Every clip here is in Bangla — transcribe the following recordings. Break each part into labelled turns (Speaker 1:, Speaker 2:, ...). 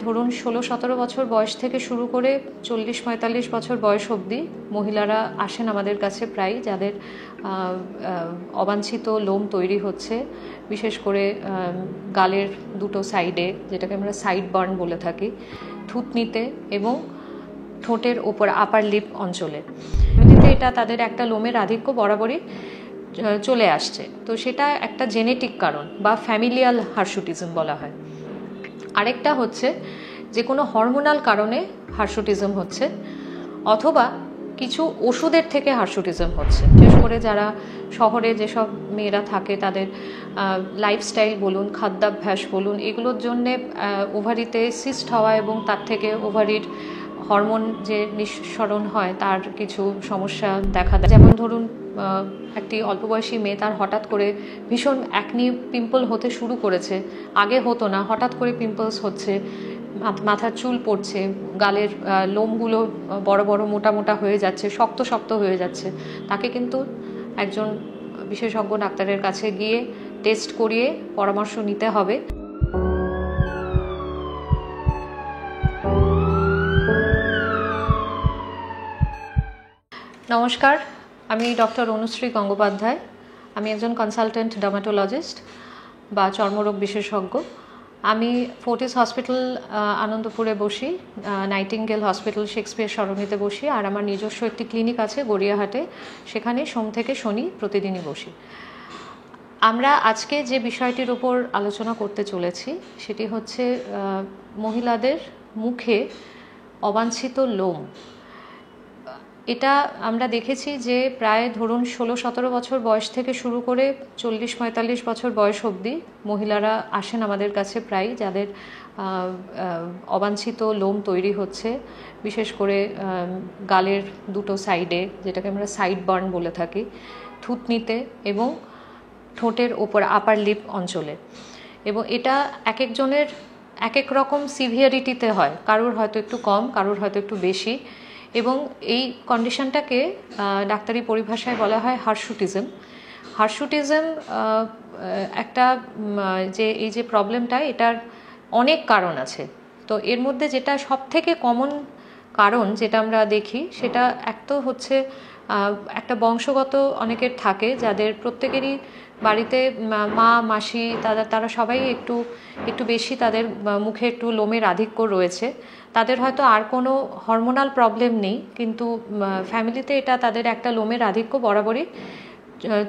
Speaker 1: ধরুন 16-17 বছর বয়স থেকে শুরু করে 40-45 বছর বয়স অবধি মহিলারা আসেন আমাদের কাছে প্রায়, যাদের অবাঞ্ছিত লোম তৈরি হচ্ছে, বিশেষ করে গালের দুটো সাইডে, যেটাকে আমরা সাইড বার্ন বলে থাকি, থুতনিতে এবং ঠোঁটের ওপর আপার লিপ অঞ্চলে। এমনিতে এটা তাদের একটা লোমের আধিক্য বরাবরই চলে আসছে, তো সেটা একটা জেনেটিক কারণ বা ফ্যামিলিয়াল হার্সুটিজম বলা হয়। আরেকটা হচ্ছে যে কোনো হরমোনাল কারণে হার্সুটিজম হচ্ছে, অথবা কিছু ওষুধের থেকে হার্সুটিজম হচ্ছে। বিশেষ করে যারা শহরে যেসব মেয়েরা থাকে তাদের লাইফস্টাইল বলুন, খাদ্যাভ্যাস বলুন, এগুলোর জন্যে ওভারিতে সিস্ট হওয়া এবং তার থেকে ওভারির হরমোন যে নিঃসরণ হয় তার কিছু সমস্যা দেখা দেয়। যেমন ধরুন একটি অল্প বয়সী মেয়ে, তার হঠাৎ করে ভীষণ অ্যাকনি পিম্পল হতে শুরু করেছে, আগে হতো না, হঠাৎ করে পিম্পলস হচ্ছে, মাথার চুল পড়ছে, গালের লোমগুলো বড় বড় মোটা মোটা হয়ে যাচ্ছে, শক্ত শক্ত হয়ে যাচ্ছে, তাকে কিন্তু একজন বিশেষজ্ঞ ডাক্তারের কাছে গিয়ে টেস্ট করিয়ে পরামর্শ নিতে হবে। নমস্কার, আমি ডক্টর অনুশ্রী গঙ্গোপাধ্যায়। আমি একজন কনসালটেন্ট ডার্মাটোলজিস্ট বা চর্মরোগ বিশেষজ্ঞ। আমি ফোর্টিস হসপিটাল আনন্দপুরে বসি, নাইটিঙ্গেল হসপিটাল শেক্সপিয়ার সরণিতে বসি, আর আমার নিজস্ব একটি ক্লিনিক আছে গড়িয়াহাটে, সেখানে সোম থেকে শনি প্রতিদিনই বসি। আমরা আজকে যে বিষয়টির উপর আলোচনা করতে চলেছি সেটি হচ্ছে মহিলাদের মুখে অবাঞ্ছিত লোম। এটা আমরা দেখেছি যে প্রায় ধরুন 16-17 বছর বয়স থেকে শুরু করে 40-45 বছর বয়স অবধি মহিলারা আসেন আমাদের কাছে প্রায়, যাদের অবাঞ্ছিত লোম তৈরি হচ্ছে, বিশেষ করে গালের দুটো সাইডে, যেটাকে আমরা সাইড বার্ন বলে থাকি, থুতনিতে এবং ঠোঁটের ওপর আপার লিপ অঞ্চলে। এবং এটা এক একজনের এক এক রকম সিভিয়ারিটিতে হয়, কারোর হয়তো একটু কম, কারোর হয়তো একটু বেশি। এবং এই কন্ডিশনটাকে ডাক্তারি পরিভাষায় বলা হয় হার্সুটিজম। হার্সুটিজম একটা এই যে প্রবলেমটা, এটার অনেক কারণ আছে। তো এর মধ্যে যেটা সব থেকে কমন কারণ যেটা আমরা দেখি, সেটা এক তো হচ্ছে একটা অনেকের থাকে, যাদের প্রত্যেকেরই বাড়িতে মা মাসি তারা সবাই একটু বেশি তাদের মুখে একটু লোমের আধিক্য রয়েছে। তাদের হয়তো আর কোনো হরমোনাল প্রবলেম নেই, কিন্তু ফ্যামিলিতে এটা তাদের একটা লোমের আধিক্য বরাবরই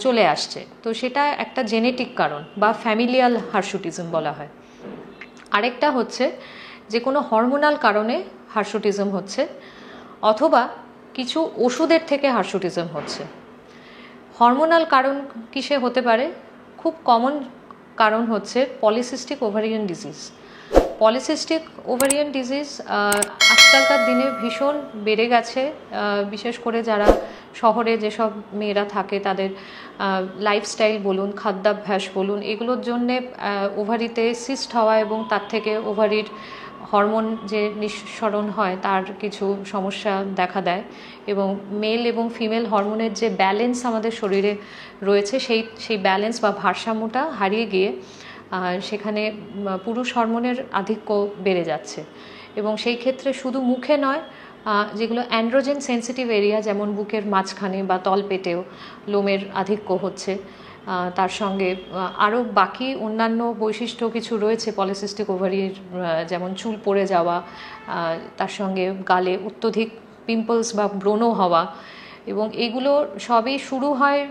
Speaker 1: চলে আসছে, তো সেটা একটা জেনেটিক কারণ বা ফ্যামিলিয়াল হার্সুটিজম বলা হয়। আরেকটা হচ্ছে যে কোনো হরমোনাল কারণে হার্সুটিজম হচ্ছে, অথবা কিছু ওষুধের থেকে হার্সুটিজম হচ্ছে। হরমোনাল কারণ কিসে হতে পারে? খুব কমন কারণ হচ্ছে polycystic ovarian disease. Polycystic ovarian disease আজকালকার দিনে ভীষণ বেড়ে গেছে, বিশেষ করে যারা শহরে যেসব মেয়েরা থাকে তাদের লাইফস্টাইল বলুন, খাদ্যাভ্যাস বলুন, এগুলোর জন্যে ওভারিতে সিস্ট হওয়া এবং তার থেকে ওভারির হরমোন যে নিঃসরণ হয় তার কিছু সমস্যা দেখা দেয়। এবং মেল এবং ফিমেল হরমোনের যে ব্যালেন্স আমাদের শরীরে রয়েছে, সেই ব্যালেন্স বা ভারসাম্যটা হারিয়ে গিয়ে সেখানে পুরুষ হরমোনের আধিক্য বেড়ে যাচ্ছে। এবং সেই ক্ষেত্রে শুধু মুখে নয়, যেগুলো অ্যান্ড্রোজেন সেন্সিটিভ এরিয়া, যেমন বুকের মাঝখানে বা তলপেটেও লোমের আধিক্য হচ্ছে। তার সঙ্গে আরও বাকি অন্যান্য বৈশিষ্ট্য কিছু রয়েছে পলিসিস্টিক ওভারির, যেমন চুল পড়ে যাওয়া, তার সঙ্গে গালে অত্যধিক পিম্পলস বা ব্রণ হওয়া। এবং এগুলো সবই শুরু হয়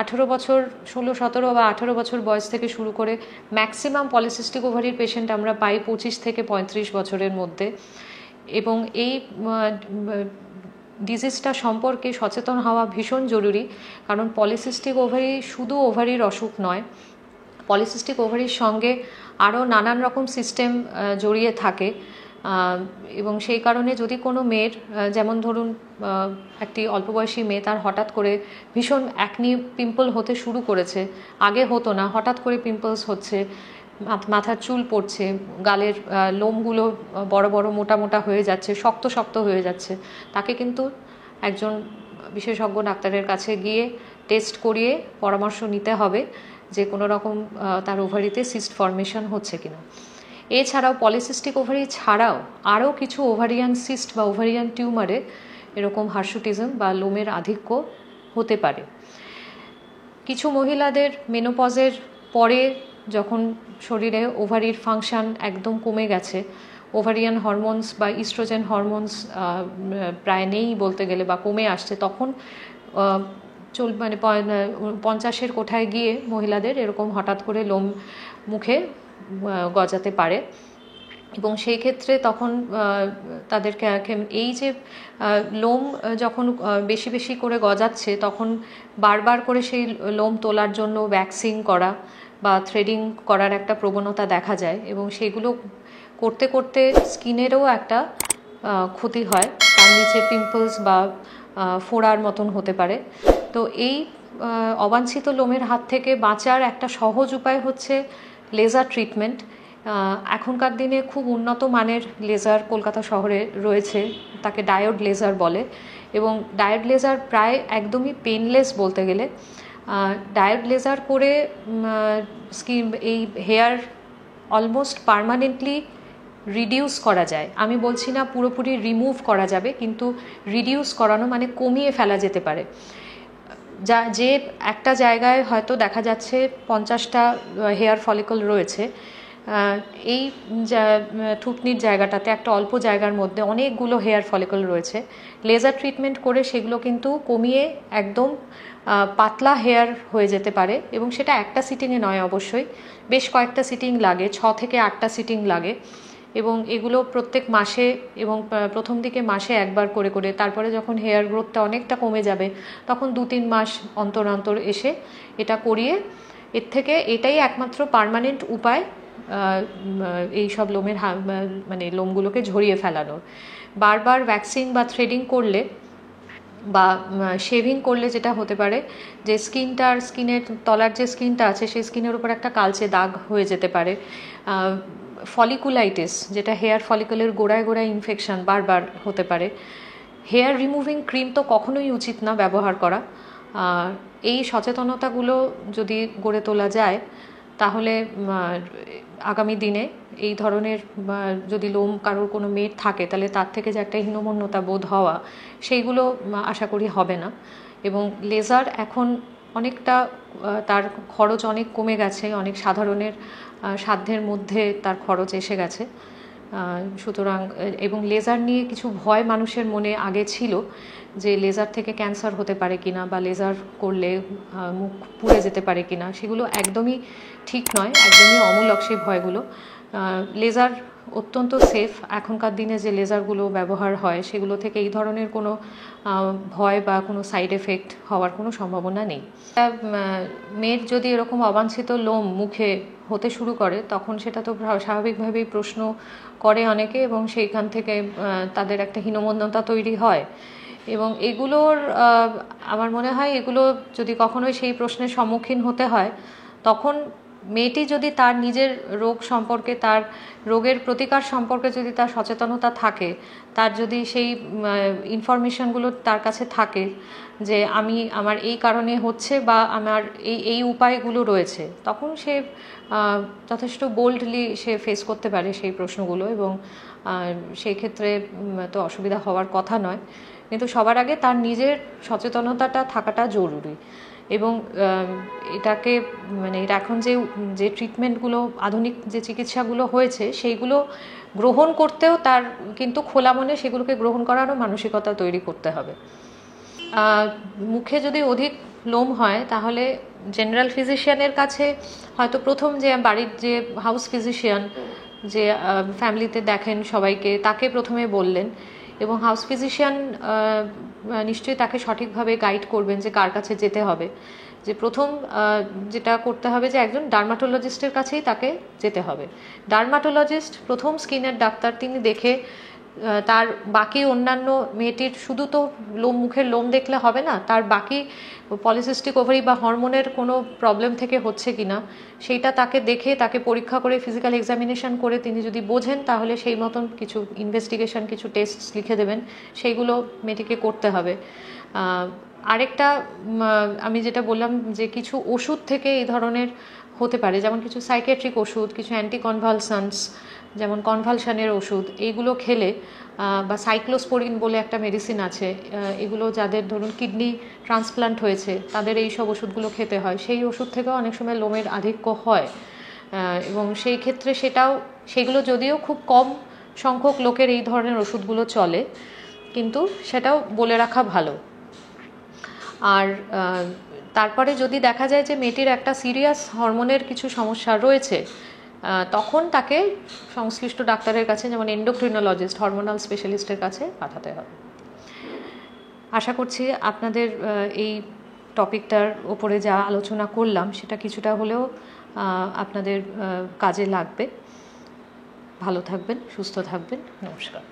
Speaker 1: 18 বছর, 16-17 বা 18 বছর বয়স থেকে শুরু করে ম্যাক্সিমাম পলিসিস্টিক ওভারির পেশেন্ট আমরা পাই 25 থেকে 35 বছরের মধ্যে। এবং এই ডিজিজটা সম্পর্কে সচেতন হওয়া ভীষণ জরুরি, কারণ পলিসিস্টিক ওভারি শুধু ওভারির অসুখ নয়, পলিসিস্টিক ওভারির সঙ্গে আরও নানান রকম সিস্টেম জড়িয়ে থাকে। এবং সেই কারণে যদি কোনো মেয়ের, যেমন ধরুন একটি অল্প বয়সী মেয়ে, তার হঠাৎ করে ভীষণ অ্যাকনি পিম্পল হতে শুরু করেছে, আগে হতো না, হঠাৎ করে পিম্পলস হচ্ছে, মাথার চুল পড়ছে, গালের লোমগুলো বড় বড় মোটা মোটা হয়ে যাচ্ছে, শক্ত শক্ত হয়ে যাচ্ছে, তাকে কিন্তু একজন বিশেষজ্ঞ ডাক্তারের কাছে গিয়ে টেস্ট করিয়ে পরামর্শ নিতে হবে যে কোনো রকম তার ওভারিতে সিস্ট ফর্মেশন হচ্ছে কিনা। এছাড়াও পলিসিস্টিক ওভারি ছাড়াও আরও কিছু ওভারিয়ান সিস্ট বা ওভারিয়ান টিউমারে এরকম হার্সুটিজম বা লোমের আধিক্য হতে পারে। কিছু মহিলাদের মেনোপজের পরে যখন শরীরে ওভারির ফাংশন একদম কমে গেছে, ওভারিয়ান হরমোনস বা ইস্ট্রোজেন হরমোনস প্রায় নেই বলতে গেলে বা কমে আসছে, তখন মানে 50-এর কোঠায় গিয়ে মহিলাদের এরকম হঠাৎ করে লোম মুখে গজাতে পারে। এবং সেই ক্ষেত্রে তখন তাদেরকে এই যে লোম যখন বেশি বেশি করে গজাচ্ছে, তখন বারবার করে সেই লোম তোলার জন্য ভ্যাক্সিং করা বা থ্রেডিং করার একটা প্রবণতা দেখা যায়, এবং সেগুলো করতে করতে স্কিনেরও একটা ক্ষতি হয়, তার নিচে পিম্পলস বা ফোড়ার মতন হতে পারে। তো এই অবাঞ্ছিত লোমের হাত থেকে বাঁচার একটা সহজ উপায় হচ্ছে লেজার ট্রিটমেন্ট। এখনকার দিনে খুব উন্নত মানের লেজার কলকাতা শহরে রয়েছে, তাকে ডায়োড লেজার বলে, এবং ডায়োড লেজার প্রায় একদমই পেনলেস বলতে গেলে। ডায়োড লেজার করে স্কিন এই হেয়ার অলমোস্ট পার্মানেন্টলি রিডিউস করা যায়। আমি বলছি না পুরোপুরি রিমুভ করা যাবে, কিন্তু রিডিউস করানো মানে কমিয়ে ফেলা যেতে পারে। যে একটা জায়গায় হয়তো দেখা যাচ্ছে 50টা হেয়ার ফলিকল রয়েছে, এই থুতনির জায়গাটাতে একটা অল্প জায়গার মধ্যে অনেকগুলো হেয়ার ফলিকল রয়েছে। লেজার ট্রিটমেন্ট করে সেগুলো কিন্তু কমিয়ে একদম পাতলা হেয়ার হয়ে যেতে পারে, এবং সেটা একটা সিটিংয়ে নয়, অবশ্যই বেশ কয়েকটা সিটিং লাগে, 6 থেকে 8টা সিটিং লাগে। এবং এগুলো প্রত্যেক মাসে এবং প্রথম দিকে মাসে একবার করে করে, তারপরে যখন হেয়ার গ্রোথটা অনেকটা কমে যাবে তখন 2-3 মাস অন্তর অন্তর এসে এটা করিয়ে, এর থেকে এটাই একমাত্র পার্মানেন্ট উপায় এই সব লোমের মানে লোমগুলোকে ঝরিয়ে ফেলানোর। বারবার ভ্যাক্সিং বা থ্রেডিং করলে বা শেভিং করলে যেটা হতে পারে যে স্কিনের তলার যে স্কিনটা আছে সেই স্কিনের উপর একটা কালচে দাগ হয়ে যেতে পারে। ফলিকুলাইটিস, যেটা হেয়ার ফলিকলের গোড়ায় গোড়ায় ইনফেকশন বারবার হতে পারে। হেয়ার রিমুভিং ক্রিম তো কখনোই উচিত না ব্যবহার করা। এই সচেতনতাগুলো যদি গড়ে তোলা যায় তাহলে আগামী দিনে এই ধরনের যদি লোম কারোর কোনো মেয়ের থাকে তাহলে তার থেকে যে একটা হীনমন্যতা বোধ হওয়া, সেইগুলো আশা করি হবে না। এবং লেজার এখন অনেকটা তার খরচ অনেক কমে গেছে, অনেক সাধারণের সাধ্যের মধ্যে তার খরচ এসে গেছে। সুতরাং এবং লেজার নিয়ে কিছু ভয় মানুষের মনে আগে ছিল যে লেজার থেকে ক্যান্সার হতে পারে কিনা বা লেজার করলে মুখ পুড়ে যেতে পারে কিনা, সেগুলো একদমই ঠিক নয়, একদমই অমূলক সেই ভয়গুলো। লেজার অত্যন্ত সেফ। এখনকার দিনে যে লেজারগুলো ব্যবহার হয় সেগুলো থেকে এই ধরনের কোনো ভয় বা কোনো সাইড এফেক্ট হওয়ার কোনো সম্ভাবনা নেই। মেয়ের যদি এরকম অবাঞ্ছিত লোম মুখে হতে শুরু করে তখন সেটা তো স্বাভাবিকভাবেই প্রশ্ন করে অনেকে, এবং সেইখান থেকে তাদের একটা হীনমন্যতা তৈরি হয়। এবং এগুলোর আমার মনে হয় এগুলো যদি কখনোই সেই প্রশ্নের সম্মুখীন হতে হয়, তখন মেয়েটি যদি তার নিজের রোগ সম্পর্কে, তার রোগের প্রতিকার সম্পর্কে যদি তার সচেতনতা থাকে, তার যদি সেই ইনফরমেশনগুলো তার কাছে থাকে যে আমার এই কারণে হচ্ছে বা আমার এই উপায়গুলো রয়েছে, তখন সে যথেষ্ট বোল্ডলি সে ফেস করতে পারে সেই প্রশ্নগুলো, এবং সেই ক্ষেত্রে তো অসুবিধা হওয়ার কথা নয়। কিন্তু সবার আগে তার নিজের সচেতনতাটা থাকাটা জরুরি। এবং এটাকে মানে এখন যে ট্রিটমেন্টগুলো, আধুনিক যে চিকিৎসাগুলো হয়েছে সেইগুলো গ্রহণ করতেও তার কিন্তু খোলা মনে সেগুলোকে গ্রহণ করারও মানসিকতা তৈরি করতে হবে। মুখে যদি অধিক লোম হয় তাহলে জেনারেল ফিজিশিয়ানের কাছে হয়তো প্রথম যে বাড়ির যে হাউস ফিজিশিয়ান যে ফ্যামিলিতে দেখেন সবাইকে, তাকে প্রথমে বললেন, এবং হাউস ফিজিশিয়ান নিশ্চয়ই তাকে সঠিকভাবে গাইড করবেন যে কার কাছে যেতে হবে। যে প্রথম যেটা করতে হবে যে একজন ডার্মাটোলজিস্টের কাছেই তাকে যেতে হবে। ডার্মাটোলজিস্ট প্রথম স্কিনের ডাক্তার, তিনি দেখে তার বাকি অন্যান্য, মেয়েটির শুধু তো মুখের লোম দেখলে হবে না, তার বাকি পলিসিস্টিক ওভারি বা হরমোনের কোনো প্রবলেম থেকে হচ্ছে কিনা সেইটা তাকে দেখে, তাকে পরীক্ষা করে, ফিজিক্যাল এক্সামিনেশন করে তিনি যদি বোঝেন তাহলে সেই মতন কিছু ইনভেস্টিগেশন, কিছু টেস্ট লিখে দেবেন, সেইগুলো মেয়েটিকে করতে হবে। আরেকটা আমি যেটা বললাম যে কিছু ওষুধ থেকে এই ধরনের হতে পারে, যেমন কিছু সাইকিয়াট্রিক ওষুধ, কিছু অ্যান্টিকনভালসেন্টস যেমন কনভালশনের ওষুধ, এইগুলো খেলে বা সাইক্লোস্পোরিন বলে একটা মেডিসিন আছে, এগুলো যাদের ধরুন কিডনি ট্রান্সপ্লান্ট হয়েছে তাদের এই সব ওষুধগুলো খেতে হয়। সেই ওষুধ থেকেও অনেক সময় লোমের আধিক্য হয়, এবং সেই ক্ষেত্রে সেগুলো যদিও খুব কম সংখ্যক লোকের এই ধরনের ওষুধগুলো চলে, কিন্তু সেটাও বলে রাখা ভালো। আর তারপরে যদি দেখা যায় যে মেয়েটির একটা সিরিয়াস হরমোনের কিছু সমস্যা রয়েছে, তখন তাকে সংশ্লিষ্ট ডাক্তারের কাছে, যেমন এন্ডোক্রিনোলজিস্ট, হরমোনাল স্পেশালিস্টের কাছে পাঠাতে হবে। আশা করছি আপনাদের এই টপিকটার ওপরে যা আলোচনা করলাম সেটা কিছুটা হলেও আপনাদের কাজে লাগবে। ভালো থাকবেন, সুস্থ থাকবেন, নমস্কার।